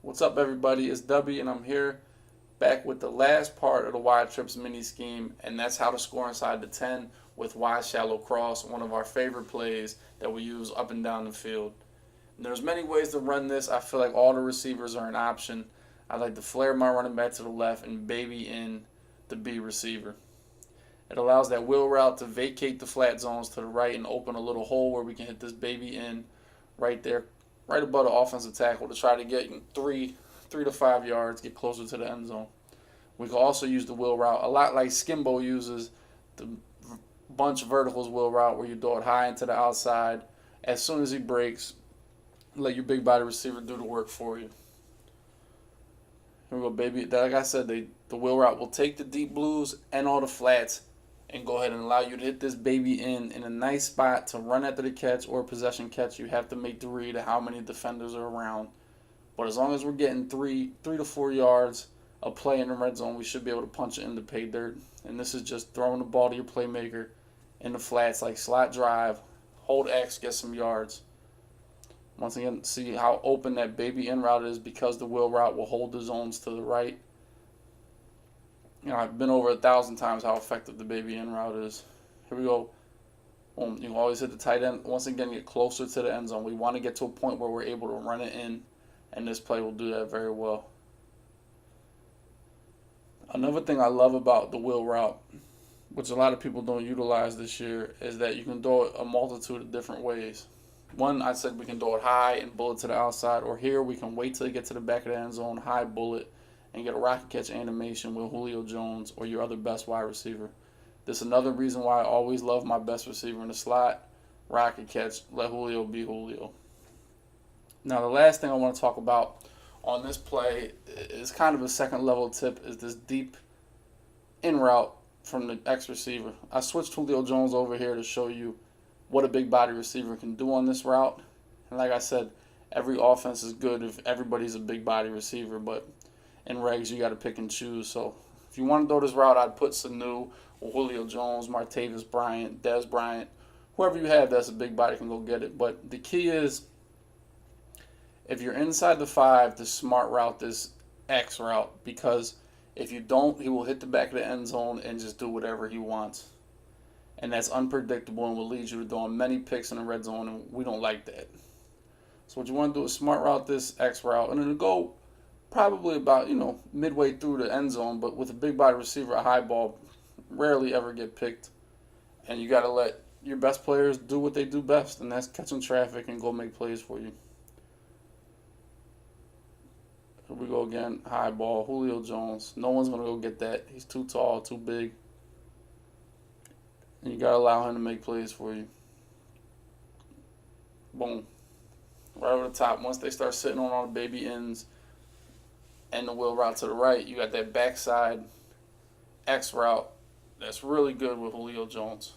What's up, everybody? It's Dubby, and I'm here back with the last part of the Ytrips Mini Scheme, and that's how to score inside the 10 with wide shallow cross, one of our favorite plays that we use up and down the field. And there's many ways to run this. I feel like all the receivers are an option. I like to flare my running back to the left and baby in the B receiver. It allows that wheel route to vacate the flat zones to the right and open a little hole where we can hit this baby in right there, right above the offensive tackle to try to get 3 to 5 yards, get closer to the end zone. We can also use the wheel route a lot like Skimbo uses the bunch verticals wheel route where you throw it high into the outside. As soon as he breaks, let your big body receiver do the work for you. Here we go, baby. Like I said, the wheel route will take the deep blues and all the flats and go ahead and allow you to hit this baby in a nice spot to run after the catch or possession catch. You have to make the read of how many defenders are around. But as long as we're getting 3 to 4 yards of play in the red zone, we should be able to punch it into pay dirt. And this is just throwing the ball to your playmaker in the flats like slot drive, hold X, get some yards. Once again, see how open that baby in route is because the wheel route will hold the zones to the right. I've been over 1,000 times how effective the baby in route is. Here we go. Boom. You can always hit the tight end. Once again, get closer to the end zone. We want to get to a point where we're able to run it in, and this play will do that very well. Another thing I love about the wheel route, which a lot of people don't utilize this year, is that you can throw it a multitude of different ways. One, I said we can throw it high and bullet to the outside, or here we can wait till you get to the back of the end zone, high bullet, and get a rocket catch animation with Julio Jones or your other best wide receiver. This is another reason why I always love my best receiver in the slot. Rocket catch, let Julio be Julio. Now the last thing I want to talk about on this play is kind of a second level tip, is this deep in route from the X receiver. I switched Julio Jones over here to show you what a big body receiver can do on this route. And like I said, every offense is good if everybody's a big body receiver, but in regs you got to pick and choose. So if you want to throw this route, I'd put Sanu or Julio Jones, Martavis Bryant, Dez Bryant, whoever you have that's a big body can go get it. But the key is, if you're inside the 5, to smart route this X route, because if you don't, he will hit the back of the end zone and just do whatever he wants. And that's unpredictable and will lead you to throwing many picks in the red zone, and we don't like that. So what you want to do is smart route this X route, and it'll go probably about, midway through the end zone, but with a big body receiver, a high ball rarely ever get picked. And you got to let your best players do what they do best, and that's catching traffic and go make plays for you. Here we go again, high ball, Julio Jones. No one's going to go get that. He's too tall, too big. And you got to allow him to make plays for you. Boom. Right over the top. Once they start sitting on all the baby ends and the wheel route to the right, you got that backside X route that's really good with Julio Jones.